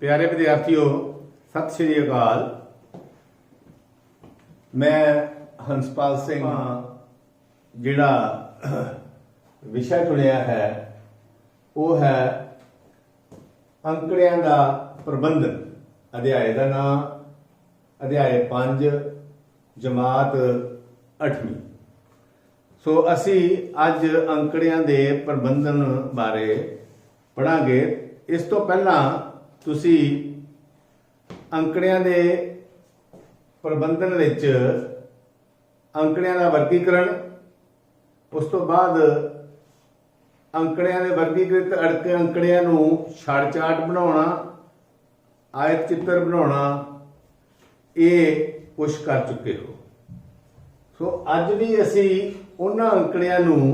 प्यारे विद्यार्थियों, सत श्री अकाल। मैं हंसपाल सिंह जिहड़ा विषय चुनिया है वो है अंकड़ियां का प्रबंधन। अध्याय का नाम अध्याय 5 जमात 8वीं। सो असी अज अंकड़ियां दे प्रबंधन बारे पढ़ांगे। इस तो पहला तुसी अंकड़ियां दे प्रबंधन विच अंकड़ियां दा वर्गीकरण, उस तो बाद अंकड़ियां दे वर्गीकृत अंकड़ियां नूं छड़ चार्ट बनाउणा, आयत चित्र बनाउणा, ये कुछ कर चुके हो। सो अज भी असी उन्हां अंकड़ियां नूं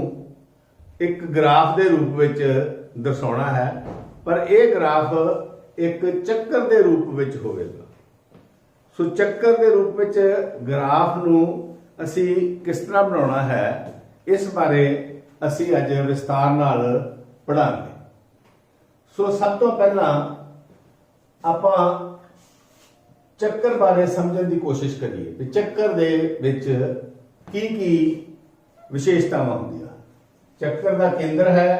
एक ग्राफ के रूप विच दर्शाउणा है, पर यह ग्राफ एक चक्कर के रूप विच होवेगा। सो चक्कर के रूप विच ग्राफ नूं असी किस तरह बनाउणा है, इस बारे असी अज विस्तार नाल पढ़ांगे। सो सब तो पहला आपां चक्कर बारे समझण की कोशिश करिए कि चक्कर दे विच की विशेषतावां होंदियां। चक्कर का केंद्र है,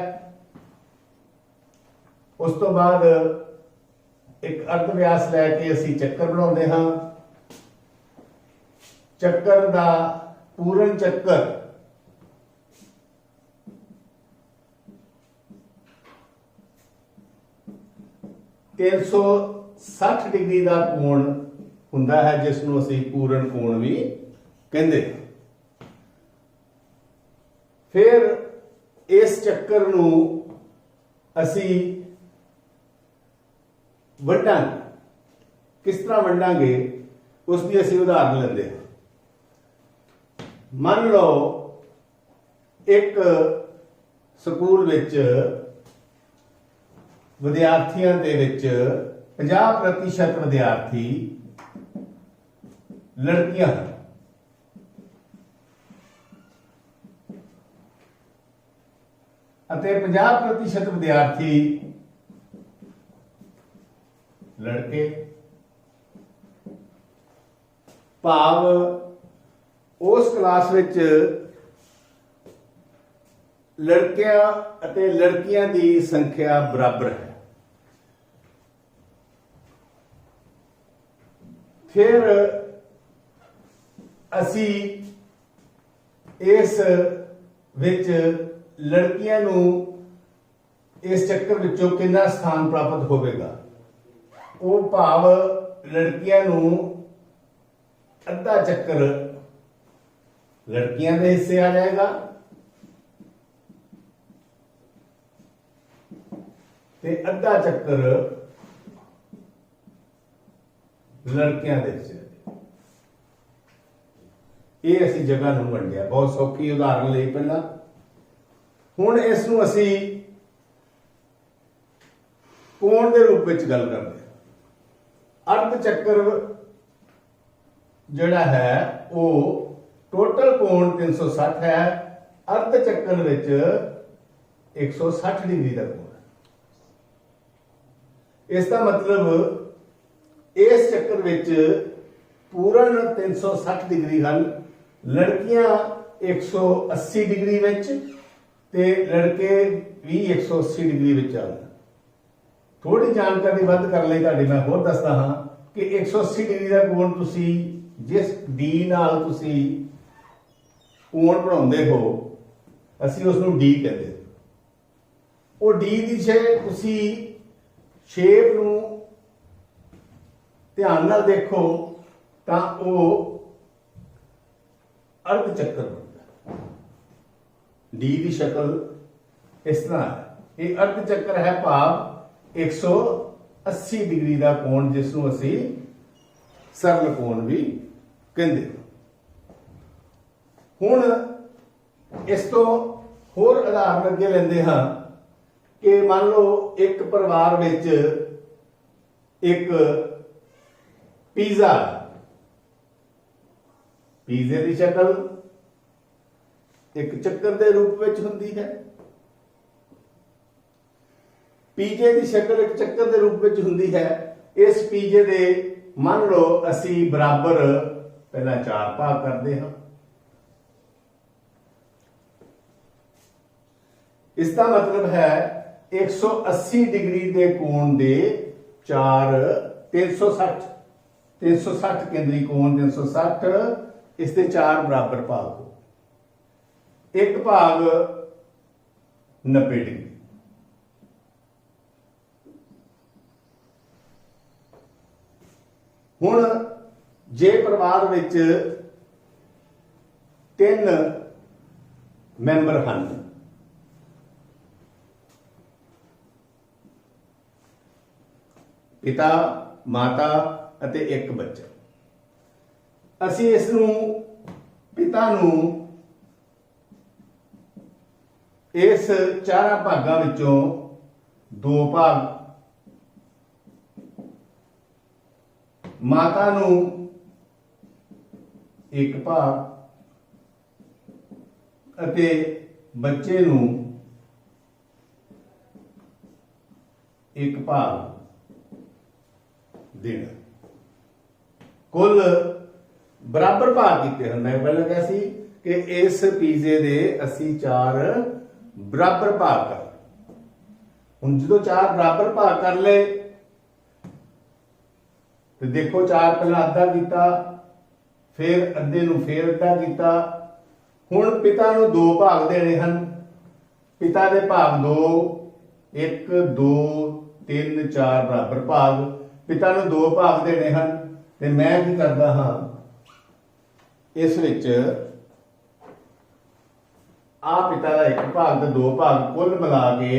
उस तो बाद एक अर्ध व्यास लैके असी चक्कर बनाते हाँ। चक्कर का पूर्ण चक्कर तीन सौ 60 डिग्री का कोण हुंदा है, जिसनों असी पूर्ण कोण भी कहते हैं। फिर इस चक्कर नूं असी वंडांगे। किस तरह वंडांगे उसकी असी उदाहरण लेंदे हैं। मान लो एक स्कूल विच विद्यार्थियों दे विच 50% विद्यार्थी लड़कियां हैं अते 50% विद्यार्थी लड़के। भाव उस क्लास विच लड़कियां अते लड़कियां की संख्या बराबर है। फिर असी इस विच लड़कियां नूं इस चक्कर विचों कितना स्थान प्राप्त होवेगा, वो भाव लड़कियां नूं अद्धा चक्कर लड़कियां के हिस्से आ जाएगा ते अद्धा चक्कर लड़कियां के हिस्से। ये असी जगह नूं वंडिया। बहुत सौखी उदाहरण लई पहला। हुण इस नूं असी कोण के रूप में गल करते हैं। अर्ध चक्कर जिहड़ा है वो टोटल कोण 360 है, अर्ध चक्कर विच 160 डिग्री का कोण है। इसका मतलब इस चक्कर विच पूर्ण 360 डिग्री हन, लड़कियां 180 डिग्री विच ते लड़के भी 180 डिग्री विच आउण। थोड़ी जानकारी वध करने लई तुहाडी मैं होर दसदा हां कि 180 डिग्री का कोण तुसी जिस डी नाल तुसी कोण बनाउंदे हो, असी उस नूं डी कहते हैं। वो डी की तुसी शेप नूं ध्यान नाल देखो तां वो अर्ध चक्कर बनता है। डी की शक्ल इस तरह है। ये अर्ध चक्कर है, भाव 180 डिग्री का कोण, जिसनों असी सरल कोण भी कहते। हुण इस तो होर उदाहरण अगे लेंदे हां कि मान लो एक परिवार विच एक पिज़्ज़ा, पिज़्ज़े की शक्ल एक चक्कर के रूप में होंदी है। पीजे की शक्ल एक चक्कर के रूप में होंदी है इस पीजे दे मान लो असी बराबर पहला 4 भाग करते हैं। इसका मतलब है 180 डिग्री के कोण दे 4 360 केंद्री कोण 360 इसके 4 बराबर भाग हो। एक भाग 90 डिग्री। हुण जे परिवार विच 3 मैंबर हैं, पिता माता अते एक बच्चा, असी इस पिता इस 4 भागों विचों 2 भाग, माता एक भाग अते बच्चे एक भाग देना। कुल बराबर भाग किते हैं। मैं पहले कहा सी कि इस पीजे दे असी 4 बराबर भाग कर, हुण जो 4 बराबर भाग कर ले तो देखो 4 पहला अद्धा किया, फिर अद्धे फिर अद्धा किया। हुण पिता 2 भाग देने हैं। पिता दे भाग 2 1 2 3 4 बराबर भाग, पिता 2 भाग देने हैं। ते मैं की करदा हाँ, इस विच आ पिता का 1 भाग ते 2 भाग कुल मिला के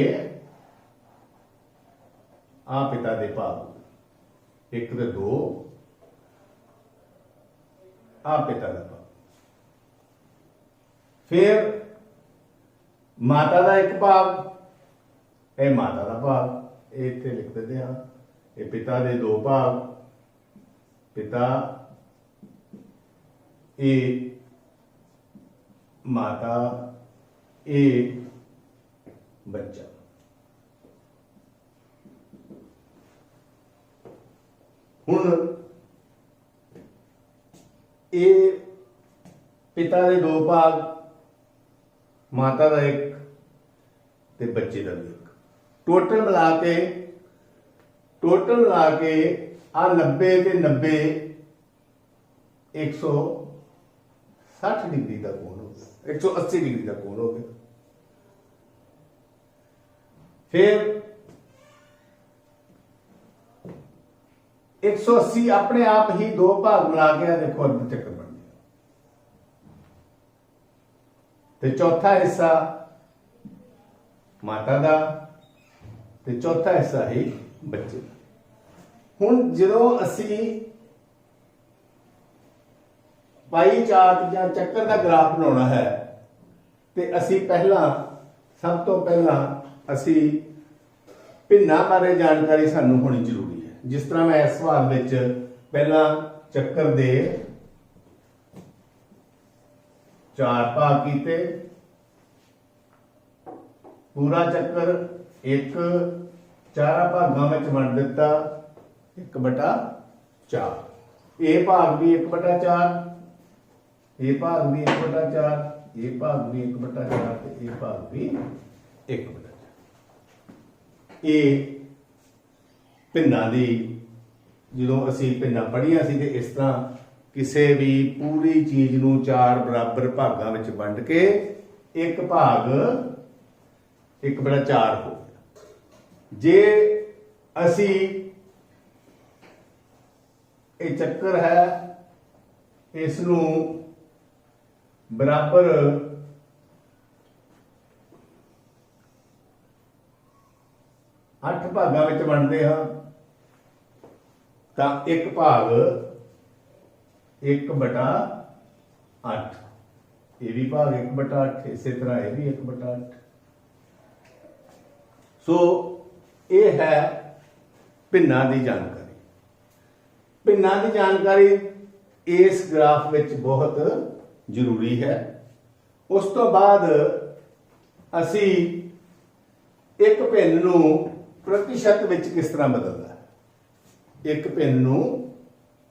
आ पिता दे भाग 1 ते 2 आ पिता का भाग। फिर माता का 1 भाग, ये माता का भाग, ये इत्थे लिख देते हैं। ये पिता दे 2 भाग, पिता ए माता ए बच्चा। हुण ए पिता दे 2 भाग, माता का 1 ते बच्चे का भी 1, टोटल मिला के आ 90 ते 90 160 डिग्री का कोण हो गया, 180 डिग्री का कोण हो गया। फिर 180 अपने आप ही 2 भाग मिला के देखो अर्ध चक्र बन गया। ते चौथा हिस्सा माता का ते चौथा हिस्सा ही बच्चे का। हुण जदों असी पाई चार्ट या चक्कर का ग्राफ बनाना है तो असी पहला सब तो पहला असी भिन्ना बारे जानकारी सानू होनी जरूरी है। जिस तरह मैं इस सवाल में पहला चक्कर दे 4 भाग किए, पूरा चक्कर 1 4 भागों में वंड दिता 1/4, ये भाग भी 1/4, ये भाग भी 1/4, ये भाग भी 1/4, ये भाग भी 1/4। ये भिन्ना दी जो असी भिन्ना पढ़िया सी ते इस तरह किसी भी पूरी चीज नूं 4 बराबर भागों में वंड के 1 भाग 1/4 हो गया। जे असी ये चक्कर है इसनूं बराबर 8 भागों में वंडते हैं तो 1 भाग 1/8, ये भी भाग 1/8, इसी तरह यह भी 1/8। सो ये है भिन्ना की जानकारी। भिन्ना की जानकारी इस ग्राफ में बहुत जरूरी है। उस तो बाद असी एक भिन्न नूं प्रतिशत विच किस तरह बदलना है। ਇੱਕ ਭਿੰਨ ਨੂੰ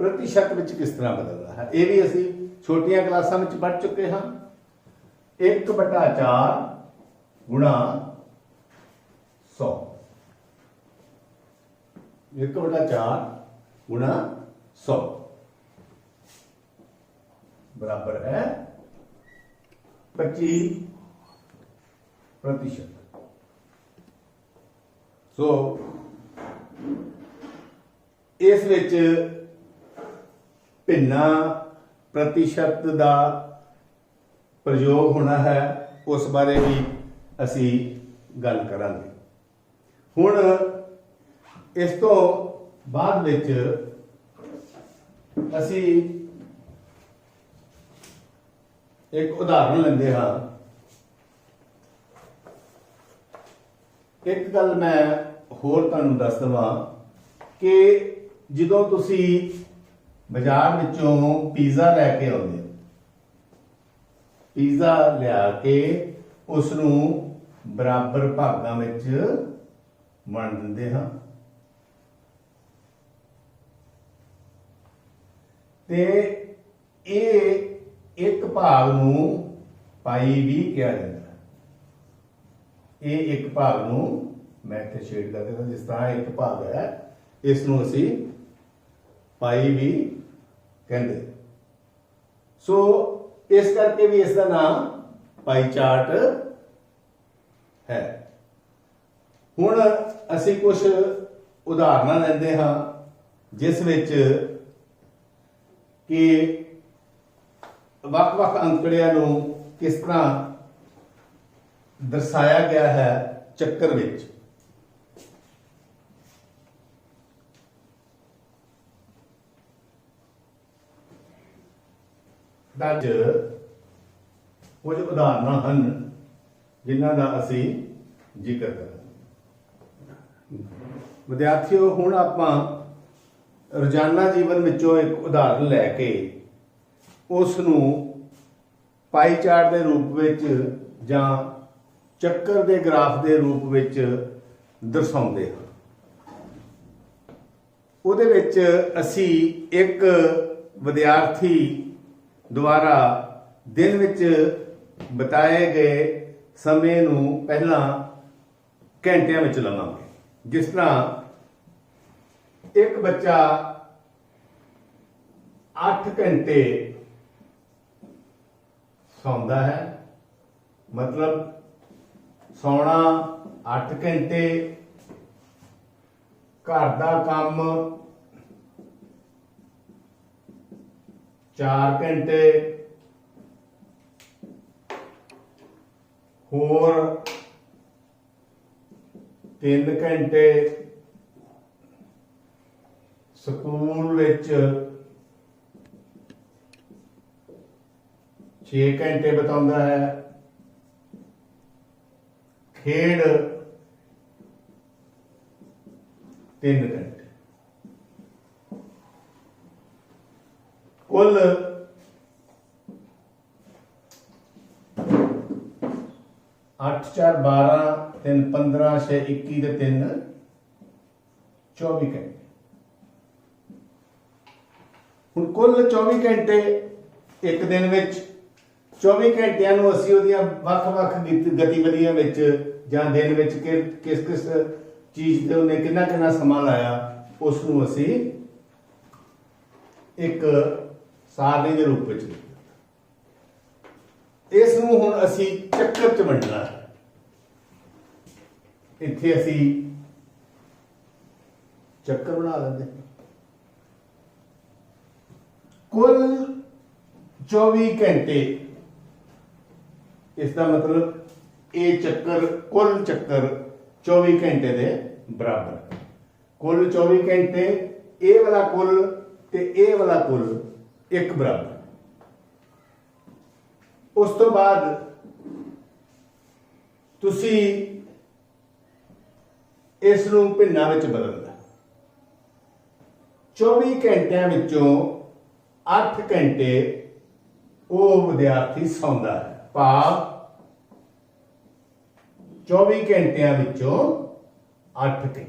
ਪ੍ਰਤੀਸ਼ਤ ਵਿੱਚ ਕਿਸ ਤਰ੍ਹਾਂ ਬਦਲਣਾ ਹੈ, ਇਹ ਵੀ ਅਸੀਂ ਛੋਟੀਆਂ ਕਲਾਸਾਂ ਵਿੱਚ ਪੜ੍ਹ ਚੁੱਕੇ ਹਾਂ। 1/4 ਗੁਣਾ 100, 1/4 गुणा 100 बराबर है 25%। सो इस विच भिन्ना प्रतिशत का प्रयोग होना है, उस बारे भी असी गल करांगे। हुण इस तो बाद विच असी एक उदाहरण लेंदे हाँ। एक गल मैं होर तुहानूं दस देवां कि जदों तुसी बाजार विचों पीज़ा लैके आउंदे हो, पीज़ा लिया के उसनूं बराबर भागां विच वंड दिंदे हाँ ते एक भाग नूं पाई भी कहा जाता है। ये एक भाग नूं मैं इत्थे शेड कर देता, जिस तरह एक भाग है इसनूं असीं पाई भी कहंदे। सो इस करके भी इसका नाम पाई चार्ट है। हुण असीं कुछ उदाहरण लैंदे हाँ जिस विच कि वख-वख अंकड़ियां नूं किस तरह दर्शाया गया है चक्कर विच। कुछ उदाहरण हैं जिन्हां दा असीं जिक्र करांगे। विद्यार्थियों हुण आपां रोजाना जीवन विचों एक उदाहरण लैके उसनूं पाई चार्ट के रूप विच जां चक्कर के ग्राफ के रूप विच दर्शाउंदे हां। उहदे विच असीं एक विद्यार्थी द्वारा दिन विच बिताए गए समय नूं पहलां घंटियां विच लवांगे। जिस तरह एक बच्चा 8 घंटे सौंदा है, मतलब सौना 8 घंटे, घर का काम 4 घंटे, होर 3 घंटे, स्कूल विच 6 घंटे बिताउंदा है, खेड 3 घंटे। कुल 8 4 12 3 15 6 21 ते 3 24 घंटे। हुण कुल 24 घंटे एक दिन विच 24 घंटियां नूं असीं उहदियां वख-वख गतिविधियां विच जां दिन विच किस किस चीज़ ते उहने किन्ना किन्ना समां लाया उस नूं असीं एक सारणी के रूप में लिखा। इस नूं हुण असीं चक्कर च वंडना है। इत्थे असीं चक्कर बना लेंदे। कुल 24 घंटे, इसका मतलब ये चक्कर कुल चक्कर 24 घंटे के बराबर। कुल 24 घंटे ये वाला कुल ते ये वाला कुल एक बराबर। उस तो बाद तुसी इस नूं भिन्नां विच बदलना। 24 घंटियां विचों 8 घंटे वो विद्यार्थी सौंदा है, भाव 24 घंटियां विचों 8 घंटे।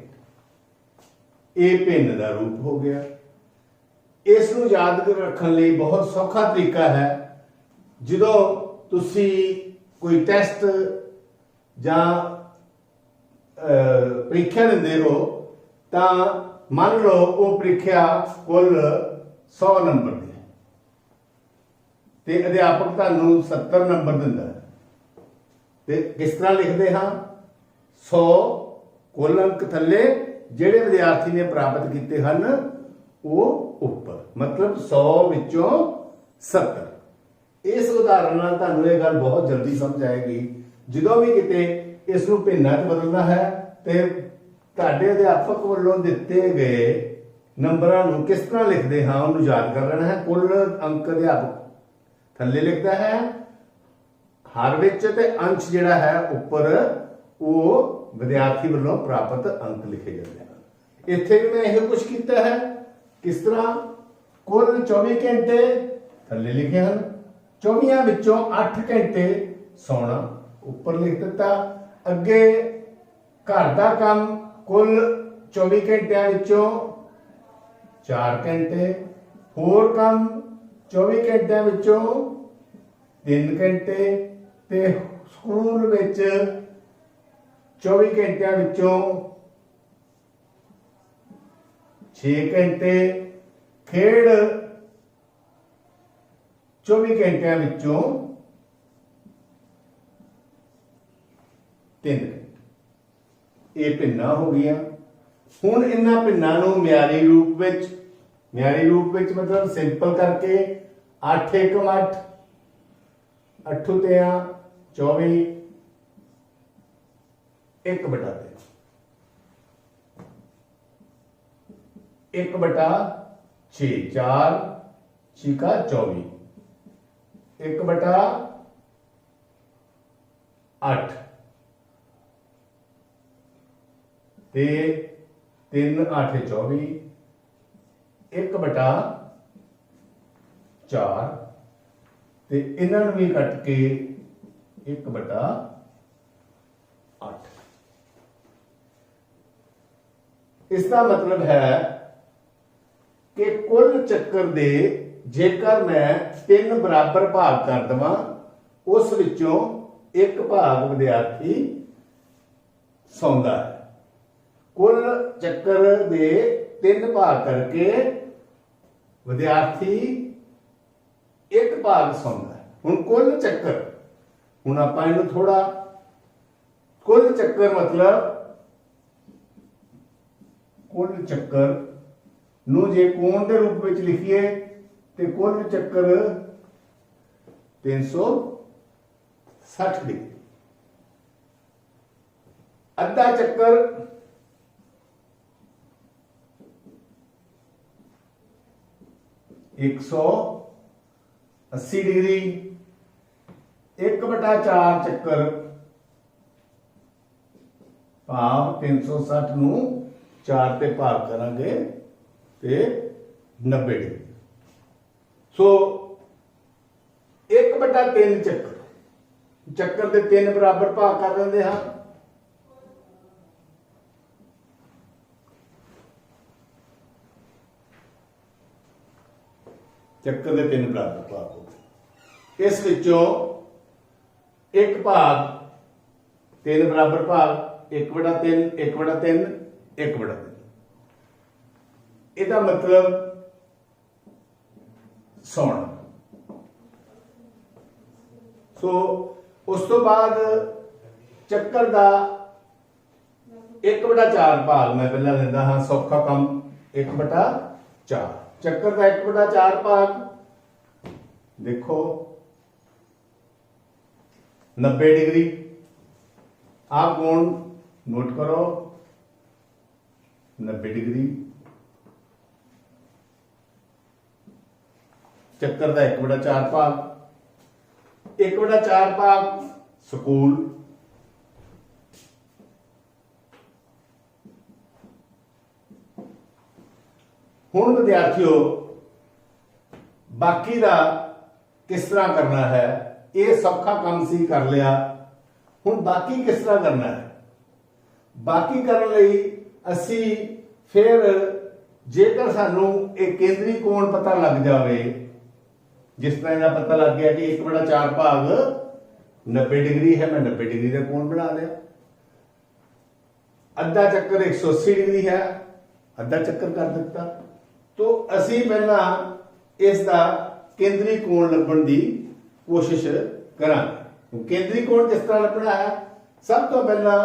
ਇਹ ਭਿੰਨ ਦਾ ਰੂਪ ਹੋ ਗਿਆ। ਇਸ ਨੂੰ ਯਾਦ ਰੱਖਣ ਲਈ ਬਹੁਤ ਸੌਖਾ ਤਰੀਕਾ ਹੈ। ਜਦੋਂ ਤੁਸੀਂ ਕੋਈ ਟੈਸਟ ਜਾਂ ਪ੍ਰੀਖਿਆ ਦਿੰਦੇ ਹੋ ਤਾਂ ਮੰਨ ਲਓ ਉਹ ਪ੍ਰੀਖਿਆ ਕੁੱਲ 100 ਨੰਬਰ ਦੀ ਹੈ ਤੇ ਅਧਿਆਪਕ ਤੁਹਾਨੂੰ 70 ਨੰਬਰ ਦਿੰਦਾ ਹੈ, ਤੇ ਕਿਸ ਤਰ੍ਹਾਂ ਲਿਖਦੇ ਹਾਂ? 100 ਕੁੱਲ ਅੰਕ ਥੱਲੇ, ਜਿਹੜੇ ਵਿਦਿਆਰਥੀ ਨੇ ਪ੍ਰਾਪਤ ਕੀਤੇ ਹਨ ਉਹ ਉੱਪਰ, ਮਤਲਬ 100 ਵਿੱਚੋਂ 70। ਇਸ ਉਦਾਹਰਨ ਨਾਲ ਤੁਹਾਨੂੰ ਇਹ ਗੱਲ ਬਹੁਤ ਜਲਦੀ ਸਮਝ ਆਏਗੀ। ਜਦੋਂ ਵੀ ਕਿਤੇ ਇਸ ਨੂੰ ਭਿੰਨਾਂ 'ਚ ਬਦਲਣਾ ਹੈ ਤੇ ਤੁਹਾਡੇ ਅਧਿਆਪਕ ਵੱਲੋਂ ਦਿੱਤੇ ਗਏ ਨੰਬਰਾਂ ਨੂੰ ਕਿਸ ਤਰ੍ਹਾਂ ਲਿਖਦੇ ਹਾਂ ਉਹਨੂੰ ਯਾਦ ਕਰ ਲੈਣਾ ਹੈ। ਕੁੱਲ ਅੰਕ ਅਧਿਆਪਕ ਥੱਲੇ ਲਿਖਦਾ ਹੈ ਹਰ ਵਿੱਚ, ਤੇ ਅੰਸ਼ ਜਿਹੜਾ ਹੈ ਉੱਪਰ, ਉਹ ਵਿਦਿਆਰਥੀ ਵੱਲੋਂ ਪ੍ਰਾਪਤ ਅੰਕ ਲਿਖੇ ਜਾਂਦੇ ਹਨ। ਇੱਥੇ ਵੀ ਮੈਂ ਇਹ ਕੁਝ ਕੀਤਾ ਹੈ। ਕਿਸ ਤਰ੍ਹਾਂ? ਕੁੱਲ 24 ਘੰਟੇ ਥੱਲੇ ਲਿਖੇ ਹਨ, 24 ਵਿੱਚੋਂ 8 ਘੰਟੇ ਸੌਣਾ ਉੱਪਰ ਲਿਖ ਦਿੱਤਾ। ਅੱਗੇ ਘਰ ਦਾ ਕੰਮ ਕੁੱਲ 24 ਘੰਟਿਆਂ ਵਿੱਚੋਂ 4 ਘੰਟੇ, ਹੋਰ ਕੰਮ 24 ਘੰਟਿਆਂ ਵਿੱਚੋਂ 3 ਘੰਟੇ, ਤੇ ਸਕੂਲ ਵਿੱਚ 24 ਘੰਟਿਆਂ ਵਿੱਚੋਂ 6 ਘੰਟੇ, ਖੇਡ 24 ਘੰਟਿਆਂ ਵਿੱਚੋਂ 3 ਘੰਟੇ। ਇਹ ਭਿੰਨਾਂ ਹੋ ਗਈਆਂ। ਹੁਣ ਇਹਨਾਂ ਭਿੰਨਾਂ ਨੂੰ ਮਿਆਰੀ ਰੂਪ ਵਿੱਚ ਮਤਲਬ ਸਿੰਪਲ ਕਰਕੇ 8 ਏਕਮ 8, 8 ਤਿਆ 24, 1 ਬਟਾ 3, 1 ਬਟਾ 6, 4 ਛਿਕਾ 24, 1 ਬਟਾ 8 ਤੇ 3 8 24, 1 ਬਟਾ 4 ਤੇ ਇਹਨਾਂ ਨੂੰ ਵੀ ਕੱਟ ਕੇ 1 ਬਟਾ 8। ਇਸ ਦਾ ਮਤਲਬ ਹੈ ਕਿ ਕੁੱਲ ਚੱਕਰ ਦੇ ਜੇਕਰ ਮੈਂ 3 ਬਰਾਬਰ ਭਾਗ ਕਰ ਦਵਾਂ, ਉਸ ਵਿੱਚੋਂ 1 ਭਾਗ ਵਿਦਿਆਰਥੀ ਸੌਂਦਾ ਹੈ। ਕੁੱਲ ਚੱਕਰ ਦੇ 3 ਭਾਗ ਕਰਕੇ ਵਿਦਿਆਰਥੀ 1 ਭਾਗ ਸੌਂਦਾ ਹੈ। ਹੁਣ ਕੁੱਲ ਚੱਕਰ, ਹੁਣ ਆਪਾਂ ਇਹਨੂੰ ਥੋੜਾ, ਕੁੱਲ ਚੱਕਰ ਮਤਲਬ ਕੁੱਲ ਚੱਕਰ ਨੂੰ ਜੇ ਕੋਣ ਦੇ ਰੂਪ ਵਿੱਚ ਲਿਖੀਏ ਤੇ ਕੁੱਲ ਚੱਕਰ 360 ਡਿਗਰੀ। ਅੱਧਾ ਚੱਕਰ 180 ਡਿਗਰੀ। 1 ਬਟਾ 4 ਚੱਕਰ ਭਾਵ 360 ਨੂੰ 4 ਤੇ ਭਾਗ ਕਰਾਂਗੇ ਤੇ 90 ਡਿਗਰੀ। ਸੋ 1 ਬਟਾ 3 ਚੱਕਰ ਦੇ 3 ਬਰਾਬਰ ਭਾਗ ਕਰ ਦਿੰਦੇ ਹਾਂ। ਚੱਕਰ ਦੇ 3 ਬਰਾਬਰ ਭਾਗ ਹੋ ਗਏ। ਇਸ ਵਿੱਚੋਂ 1 ਭਾਗ 3 ਬਰਾਬਰ ਭਾਗ 1 ਬਟਾ 3, 1 ਬਟਾ 3, 1 ਬਟਾ 3। ਇਹਦਾ ਮਤਲਬ ਸੌਣਾ। ਸੋ ਉਸ ਤੋਂ ਬਾਅਦ ਚੱਕਰ ਦਾ 1 ਬਟਾ 4 ਭਾਗ ਮੈਂ ਪਹਿਲਾਂ ਲੈਂਦਾ ਹਾਂ, ਸੌਖਾ ਕੰਮ। 1 ਬਟਾ 4 ਚੱਕਰ ਦਾ 1 ਬਟਾ 4 ਭਾਗ, ਦੇਖੋ 90 ਡਿਗਰੀ। आप कोण नोट करो 90 डिग्री। चक्कर का 1/4 भाग, 1/4 भाग स्कूल। हुण विद्यार्थियों बाकी का किस तरह करना है, ये सौखा काम सी कर लिया। हुण बाकी किस तरह करना है, बाकी करने लई असी ਫਿਰ ਜੇਕਰ ਸਾਨੂੰ ਇਹ ਕੇਂਦਰੀ ਕੋਣ ਪਤਾ ਲੱਗ ਜਾਵੇ, ਜਿਸ ਤਰ੍ਹਾਂ ਇਹਦਾ ਪਤਾ ਲੱਗ ਗਿਆ ਕਿ 1/4 ਭਾਗ 90 ਡਿਗਰੀ ਹੈ, ਮੈਂ 90 ਡਿਗਰੀ ਦਾ ਕੋਣ ਬਣਾ ਲਿਆ। ਅੱਧਾ ਚੱਕਰ 180 ਡਿਗਰੀ ਹੈ, ਅੱਧਾ ਚੱਕਰ ਕਰ ਦਿੱਤਾ। तो ਅਸੀਂ ਪਹਿਲਾਂ ਇਸ ਦਾ ਕੇਂਦਰੀ ਕੋਣ ਲੱਭਣ ਦੀ ਕੋਸ਼ਿਸ਼ ਕਰਾਂਗੇ। ਕੇਂਦਰੀ ਕੋਣ ਕਿਸ ਤਰ੍ਹਾਂ ਲੱਭਣਾ ਹੈ, ਸਭ ਤੋਂ ਪਹਿਲਾਂ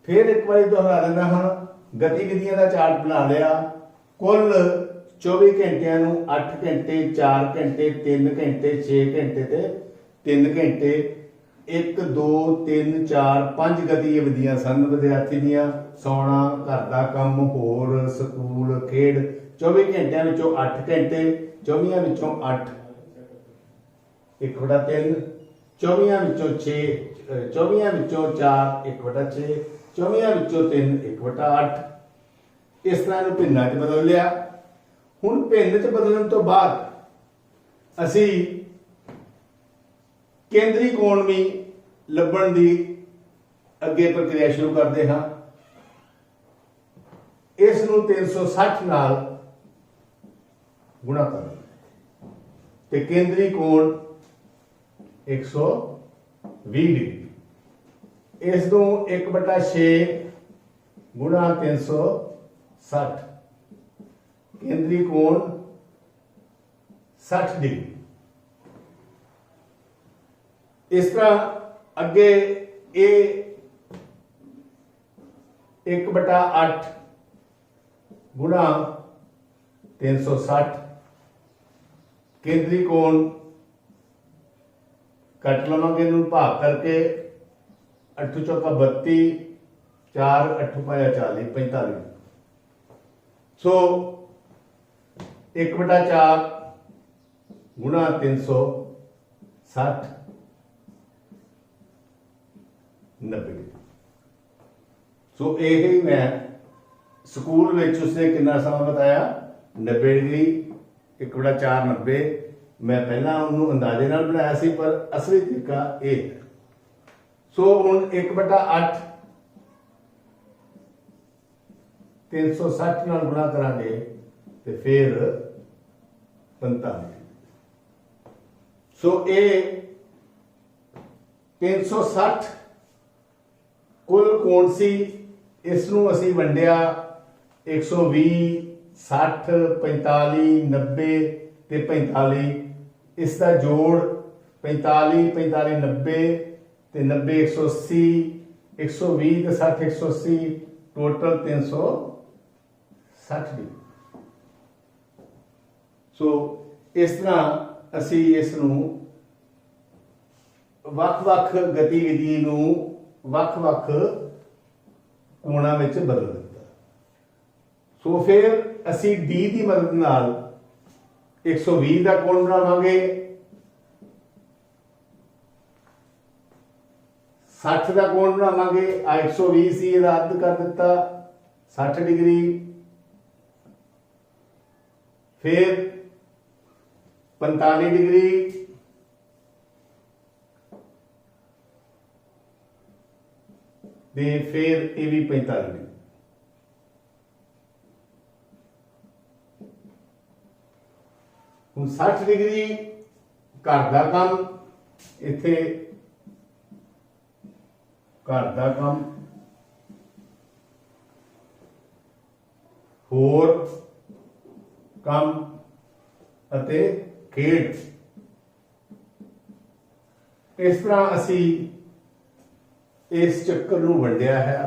ਫਿਰ ਇੱਕ ਵਾਰੀ ਦੁਹਰਾ ਦਿੰਦਾ ਹਾਂ। ਗਤੀਵਿਧੀਆਂ ਦਾ ਚਾਰਟ ਬਣਾ ਲਿਆ। ਕੁੱਲ 24 ਘੰਟਿਆਂ ਨੂੰ 8 ਘੰਟੇ, 4 ਘੰਟੇ, 3 ਘੰਟੇ, 6 ਘੰਟੇ ਤੇ 3 ਘੰਟੇ, 1 2 3 4 5 ਗਤੀਵਿਧੀਆਂ ਸਨ ਵਿਦਿਆਰਥੀ ਦੀਆਂ। ਸੌਣਾ, ਘਰ ਦਾ ਕੰਮ, ਹੋਰ ਸਕੂਲ, ਖੇਡ। 24 ਘੰਟਿਆਂ ਵਿੱਚੋਂ 8 ਘੰਟੇ, 24 ਵਿੱਚੋਂ 8 1/3, 24 ਵਿੱਚੋਂ 6, 24 ਵਿੱਚੋਂ 4 1/6, 24 ਵਿੱਚੋਂ 3 1/8। ਇਸ ਤਰ੍ਹਾਂ ਨੂੰ ਭਿੰਨਾਂ 'ਚ ਬਦਲ ਲਿਆ। ਹੁਣ ਭਿੰਨ 'ਚ ਬਦਲਣ ਤੋਂ ਬਾਅਦ ਅਸੀਂ ਕੇਂਦਰੀ ਕੋਣ ਵੀ ਲੱਭਣ ਦੀ ਅੱਗੇ ਪ੍ਰਕਿਰਿਆ ਸ਼ੁਰੂ ਕਰਦੇ ਹਾਂ। ਇਸ ਨੂੰ 360 ਨਾਲ ਗੁਣਾ ਕਰਨਾ ਤੇ ਕੇਂਦਰੀ ਕੋਣ 120 ਡਿਗਰੀ। ਇਸ ਨੂੰ 1/6 ਗੁਣਾ 360, ਕੇਂਦਰੀ ਕੋਣ 60 ਡਿਗਰੀ। ਇਸ ਤਰ੍ਹਾਂ ਅੱਗੇ ਇਹ 1/8 ਗੁਣਾ 360, ਕੇਂਦਰੀ ਕੋਣ ਕੱਟ ਲਵਾਂਗੇ, ਇਹਨੂੰ ਭਾਗ ਕਰਕੇ 8 ਚੌਕਾ 32, 4 8 ਪਾਇਆ 40 45। ਸੋ 1/4 ਗੁਣਾ 360 90। ਸੋ ਇਹ ਹੀ ਮੈਂ ਸਕੂਲ ਵਿੱਚ ਉਸਨੇ ਕਿੰਨਾ ਸਮਾਂ ਬਤਾਇਆ 90 ਡਿਗਰੀ 1/4 90। ਮੈਂ ਪਹਿਲਾਂ ਉਹਨੂੰ ਅੰਦਾਜ਼ੇ ਨਾਲ ਬਣਾਇਆ ਸੀ, ਪਰ ਅਸਲੀ ਤਰੀਕਾ ਇਹ ਹੈ। ਸੋ ਹੁਣ 1/8 360 ਨਾਲ ਗੁਣਾ ਕਰਾਂਗੇ ਤੇ ਫਿਰ 45। ਸੋ ਇਹ 360 ਕੁੱਲ ਕੋਣ ਸੀ। ਇਸ ਨੂੰ ਅਸੀਂ ਵੰਡਿਆ 120 60 45 90 ਤੇ 45। ਇਸ ਦਾ ਜੋੜ 45 45 90 ਤੇ 90 180, 120 ਤੇ 60 180, ਟੋਟਲ 360 ਡਿਗਰੀ। ਸੋ ਇਸ ਤਰ੍ਹਾਂ ਅਸੀਂ ਇਸ ਨੂੰ ਵੱਖ-ਵੱਖ ਗਤੀਵਿਧੀ ਨੂੰ ਵੱਖ-ਵੱਖ ਕੋਣਾਂ ਵਿੱਚ ਬਦਲ ਦਿੱਤਾ। ਸੋ ਫਿਰ ਅਸੀਂ D ਦੀ ਮਦਦ ਨਾਲ 120 ਦਾ ਕੋਣ ਬਣਾਵਾਂਗੇ, 60 ਦਾ ਕੋਣ ਬਣਾਵਾਂਗੇ। 120 ਸੀ, ਇਹਦਾ ਅੱਧ ਕਰ ਦਿੱਤਾ 60 ਡਿਗਰੀ। ਫਿਰ 45 ਡਿਗਰੀ, ਤੇ ਫਿਰ ਇਹ ਵੀ 45 ਡਿਗਰੀ। ਹੁਣ 60 ਡਿਗਰੀ ਘਰ ਦਾ ਕੰਮ, ਇੱਥੇ ਘਰ ਦਾ ਕੰਮ, ਹੋਰ ਕੰਮ ਅਤੇ ਖੇਡ। ਇਸ ਤਰ੍ਹਾਂ ਅਸੀਂ ਇਸ ਚੱਕਰ ਨੂੰ ਵੰਡਿਆ ਹੈ।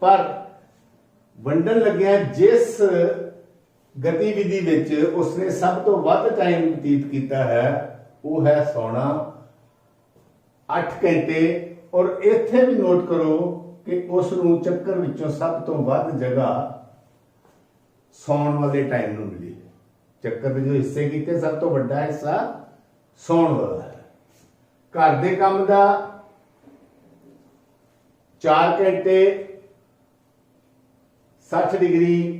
ਪਰ ਵੰਡਣ ਲੱਗਿਆ ਜਿਸ ਗਤੀਵਿਧੀ ਵਿੱਚ ਉਸਨੇ ਸਭ ਤੋਂ ਵੱਧ ਟਾਈਮ ਬਤੀਤ ਕੀਤਾ ਹੈ ਉਹ ਹੈ ਸੌਣਾ 8 ਘੰਟੇ। ਔਰ ਇੱਥੇ ਵੀ ਨੋਟ ਕਰੋ ਕਿ ਉਸ ਨੂੰ ਚੱਕਰ ਵਿੱਚੋਂ ਸਭ ਤੋਂ ਵੱਧ ਜਗ੍ਹਾ ਸੌਣ ਵਾਲੇ ਟਾਈਮ ਨੂੰ ਮਿਲੀ। ਚੱਕਰ ਦੇ ਜੋ ਹਿੱਸੇ ਕੀਤੇ ਸਭ ਤੋਂ ਵੱਡਾ ਹਿੱਸਾ ਸੌਣ ਵਾਲਾ ਹੈ। ਘਰ ਦੇ ਕੰਮ ਦਾ 4 ਘੰਟੇ 60 ਡਿਗਰੀ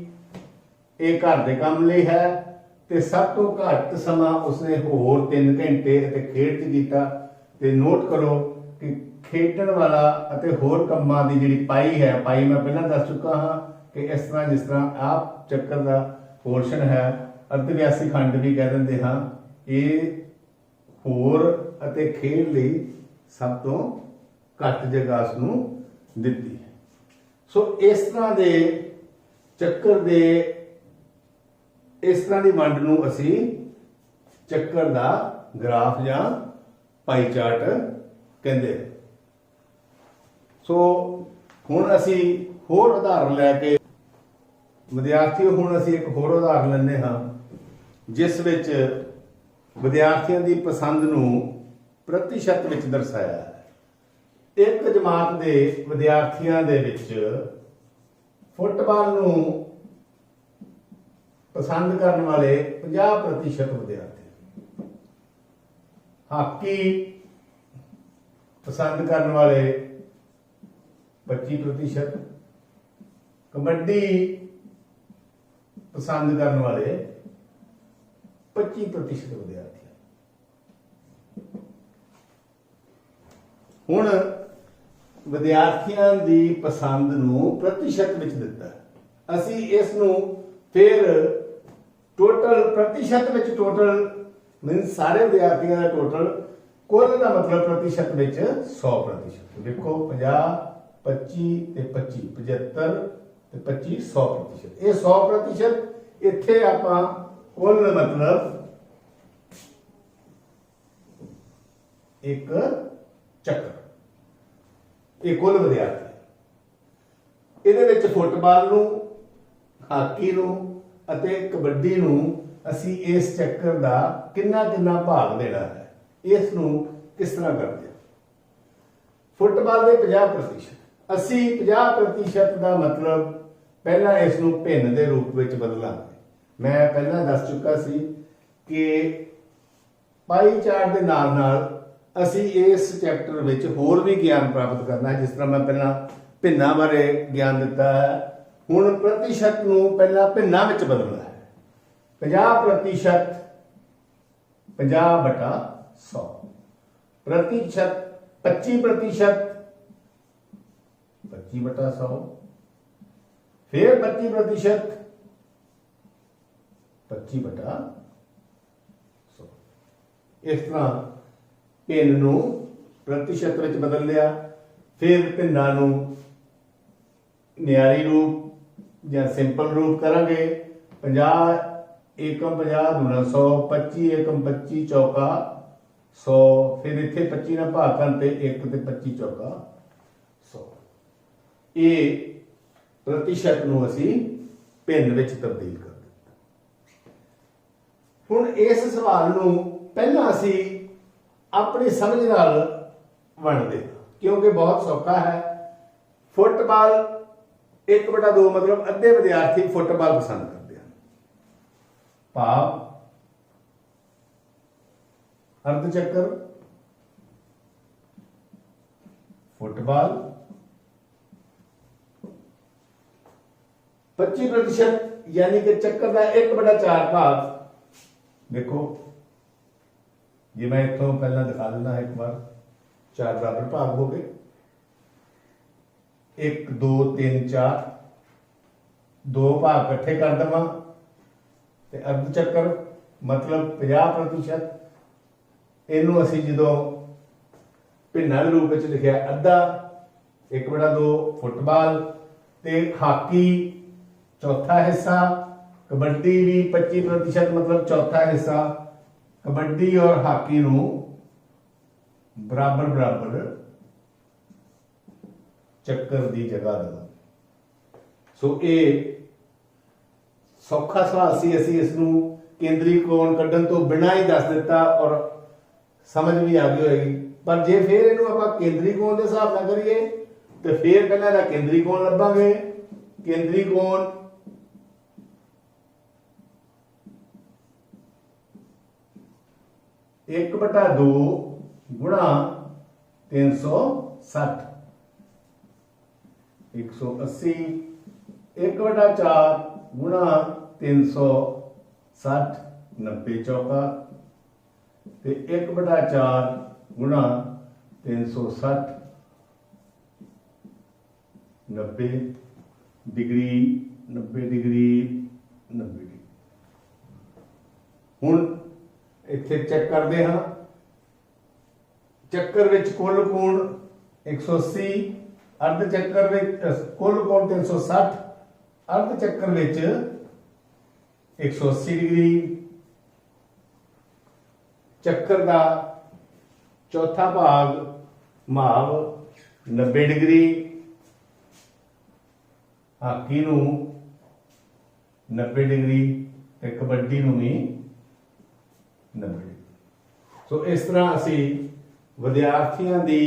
ਇਹ ਘਰ ਦੇ ਕੰਮ ਲਈ ਹੈ, ਤੇ ਸਭ ਤੋਂ ਘੱਟ ਸਮਾਂ ਉਸਨੇ ਹੋਰ 3 ਘੰਟੇ ਅਤੇ ਖੇਡ 'ਚ ਕੀਤਾ। ਤੇ ਨੋਟ ਕਰੋ ਕਿ ਖੇਡਣ ਵਾਲਾ ਅਤੇ ਹੋਰ ਕੰਮਾਂ ਦੀ ਜਿਹੜੀ ਪਾਈ ਹੈ, ਪਾਈ ਮੈਂ ਪਹਿਲਾਂ ਦੱਸ ਚੁੱਕਾ ਹਾਂ कि इस तरह जिस तरह आप चक्कर का पोर्शन है अर्धव्यासी खंड भी कह देंगे हाँ ये होर ਅਤੇ खेड ਲਈ सब तो घट जगह उसनूं दिती है। सो इस तरह के चक्कर दे इस तरह की वंड नूं असीं चक्कर का ग्राफ या पाई चार्ट कहते हैं। सो हुण असीं होर उदाहरण लैके विद्यार्थियों हुण असीं एक होर उदाहरण लैंदे हां जिस विच विद्यार्थियों की पसंद नूं प्रतिशत विच दर्शाया है। एक जमात के विद्यार्थियों दे विच फुटबाल नूं पसंद करने वाले 50% विद्यार्थी, हाकी पसंद करने वाले 25%, कबड्डी पसंद करने वाले 25% विद्यार्थी। हुण विद्यार्थियों की पसंद नूं प्रतिशत विच दिता, असी इस नूं फिर टोटल प्रतिशत विच टोटल मीनस सारे विद्यार्थियों का टोटल कुल का मतलब प्रतिशत विच 100%। देखो 50 25 ते 25 75 ते 25 100%। ये 100% इत्थे आपां कुल मतलब एक चक्कर ये कुल विद्यार्थी इहदे विच फुटबाल नूं हाकी नूं अते कबड्डी नूं असीं इस चक्कर का कितना कितना भाग देना है इस नूं किस तरह करते हैं। फुटबाल के 50% असीं 50% का मतलब पहला इस नूं भिन्न के रूप में बदलांगे। मैं पहला दस चुका सी कि पाई चार्ट के नाल नाल असीं इस चैप्टर विच होर भी ज्ञान प्राप्त करना है। जिस तरह मैं पहला भिन्ना बारे ज्ञान दिता है, हुण प्रतिशत नूं पहला भिन्ना विच बदलना है। 50% 50/100 प्रतिशत 25% 25/100 फिर 25% 25/100। इस तरह भिन्न नूं प्रतिशत विच बदल लिया। फिर भिन्ना नूं न्यारी रूप या सिंपल रूप करांगे। 50 एकम 50 दूना 100, 25 एकम 25 चौका 100, फिर इत्थे 25 ना भाग करन ते 1 ते 25 चौका 100। ये प्रतिशत नूं असीं भिन्न विच तब्दील कर दित्ता। हुण इस सवाल नूं पहला असीं अपनी समझ नाल वंडदे क्योंकि बहुत सौखा है। फुटबाल 1/2 मतलब अद्धे विद्यार्थी फुटबाल पसंद करते हैं। भाव अर्धचक्कर फुटबाल 25% यानी कि चक्कर का 1/4 भाग। देखो ये मैं इतों पहला दिखा देना एक बार। 4 बराबर भाग हो गए, 1 2 3 4 2 भाग इकट्ठे कर देव ते अर्धचक्कर मतलब 50%। इनू असी जो भिन्ना रूप में लिखा अद्धा 1/2 फुटबाल ते हाकी चौथा हिस्सा, कबड्डी भी 25% मतलब चौथा हिस्सा। कबड्डी और हाकी नूं बराबर बराबर चक्कर की जगह देना। सो ये सौखा सवाल सी। असीं इस नूं केंद्री कोण कड्ढण तो बिना ही दस दिता और समझ भी आ गई होएगी। पर जे फिर इहनूं आपां केंद्री कोण के हिसाब नाल करिए तो फिर पहला दा केंद्री कोण लभांगे। केंद्री कोण 1/2 गुणा 360 180 1/4 गुणा 360 90 चौका ते 1/4 गुणा 360 90 डिग्री 90 डिग्री 90 डिग्री। ਹੁਣ ਇੱਥੇ ਚੈੱਕ ਕਰਦੇ ਹਾਂ। ਚੱਕਰ ਵਿੱਚ ਕੁੱਲ ਕੋਣ 180, ਅਰਧ ਚੱਕਰ ਵਿੱਚ ਕੁੱਲ ਕੋਣ 360, ਅਰਧ ਚੱਕਰ ਵਿੱਚ 180 डिग्री। ਚੱਕਰ ਦਾ ਚੌਥਾ ਭਾਗ ਮਾਵ 90 डिग्री। ਹਾਕੀ ਨੂੰ 90 डिग्री ਤੇ ਕਬੱਡੀ ਨੂੰ ਵੀ 90 डिग्री। ਸੋ ਇਸ ਤਰ੍ਹਾਂ ਅਸੀਂ ਵਿਦਿਆਰਥੀਆਂ ਦੀ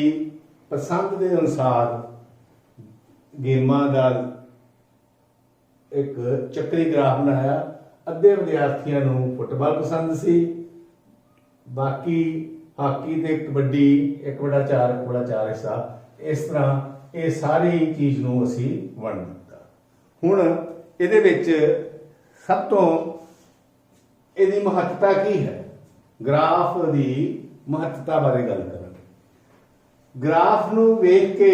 ਪਸੰਦ ਦੇ ਅਨੁਸਾਰ ਗੇਮਾਂ ਦਾ ਇੱਕ ਚੱਕਰੀ ਗ੍ਰਾਫ ਬਣਾਇਆ। ਅੱਧੇ ਵਿਦਿਆਰਥੀਆਂ ਨੂੰ ਫੁੱਟਬਾਲ ਪਸੰਦ ਸੀ, ਬਾਕੀ ਹਾਕੀ ਤੇ ਕਬੱਡੀ 1/4 1/4 ਹਿੱਸਾ। ਇਸ ਤਰ੍ਹਾਂ ਇਹ ਸਾਰੀ ਚੀਜ਼ ਨੂੰ ਅਸੀਂ ਵੰਡ ਦਿੱਤਾ। ਹੁਣ ਇਹਦੇ ਵਿੱਚ ਸਭ ਤੋਂ ਇਹਦੀ ਮਹੱਤਤਾ ਕੀ ਹੈ, ਗ੍ਰਾਫ ਦੀ ਮਹੱਤਤਾ ਬਾਰੇ ਗੱਲ ਕਰਾਂਗੇ। ਗ੍ਰਾਫ ਨੂੰ ਵੇਖ ਕੇ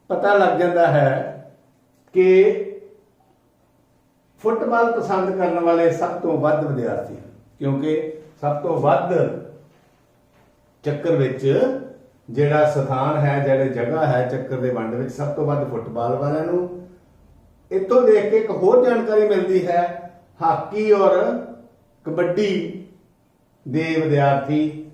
ਪਤਾ ਲੱਗ ਜਾਂਦਾ ਹੈ ਕਿ ਫੁੱਟਬਾਲ ਪਸੰਦ ਕਰਨ ਵਾਲੇ ਸਭ ਤੋਂ ਵੱਧ ਵਿਦਿਆਰਥੀ ਹਨ, ਕਿਉਂਕਿ ਸਭ ਤੋਂ ਵੱਧ ਚੱਕਰ ਵਿੱਚ ਜਿਹੜਾ ਸਥਾਨ ਹੈ, ਜਿਹੜੀ ਜਗ੍ਹਾ ਹੈ ਚੱਕਰ ਦੇ ਵੰਡ ਵਿੱਚ, ਸਭ ਤੋਂ ਵੱਧ ਫੁੱਟਬਾਲ ਵਾਲਿਆਂ ਨੂੰ। ਇੱਥੋਂ ਦੇਖ ਕੇ ਇੱਕ ਹੋਰ ਜਾਣਕਾਰੀ ਮਿਲਦੀ ਹੈ, ਹਾਕੀ ਔਰ ਕਬੱਡੀ ਦੇ ਵਿਦਿਆਰਥੀ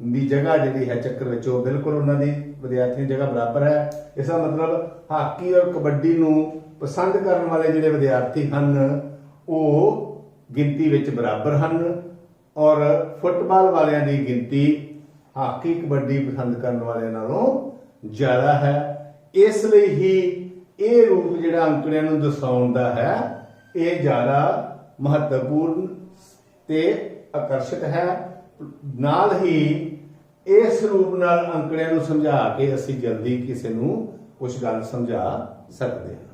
ਦੀ ਜਗ੍ਹਾ ਜਿਹੜੀ ਹੈ ਚੱਕਰ ਵਿੱਚ, ਉਹ ਬਿਲਕੁਲ ਉਹਨਾਂ ਦੀ ਵਿਦਿਆਰਥੀਆਂ ਦੀ ਜਗ੍ਹਾ ਬਰਾਬਰ ਹੈ। ਇਸ ਦਾ ਮਤਲਬ ਹਾਕੀ ਔਰ ਕਬੱਡੀ ਨੂੰ ਪਸੰਦ ਕਰਨ ਵਾਲੇ ਜਿਹੜੇ ਵਿਦਿਆਰਥੀ ਹਨ ਉਹ ਗਿਣਤੀ ਵਿੱਚ ਬਰਾਬਰ ਹਨ, ਔਰ ਫੁੱਟਬਾਲ ਵਾਲਿਆਂ ਦੀ ਗਿਣਤੀ ਹਾਕੀ ਕਬੱਡੀ ਪਸੰਦ ਕਰਨ ਵਾਲਿਆਂ ਨਾਲੋਂ ਜ਼ਿਆਦਾ ਹੈ। ਇਸ ਲਈ ਹੀ ਇਹ ਰੂਪ ਜਿਹੜਾ ਅੰਕੜਿਆਂ ਨੂੰ ਦਰਸਾਉਣ ਦਾ ਹੈ, ਇਹ ਜ਼ਿਆਦਾ ਮਹੱਤਵਪੂਰਨ ਤੇ ਆਕਰਸ਼ਕ ਹੈ। ਨਾਲ ਹੀ ਇਸ ਰੂਪ ਨਾਲ ਅੰਕੜਿਆਂ ਨੂੰ ਸਮਝਾ ਕੇ ਅਸੀਂ ਜਲਦੀ ਕਿਸੇ ਨੂੰ ਕੁਝ ਗੱਲ ਸਮਝਾ ਸਕਦੇ ਹਾਂ।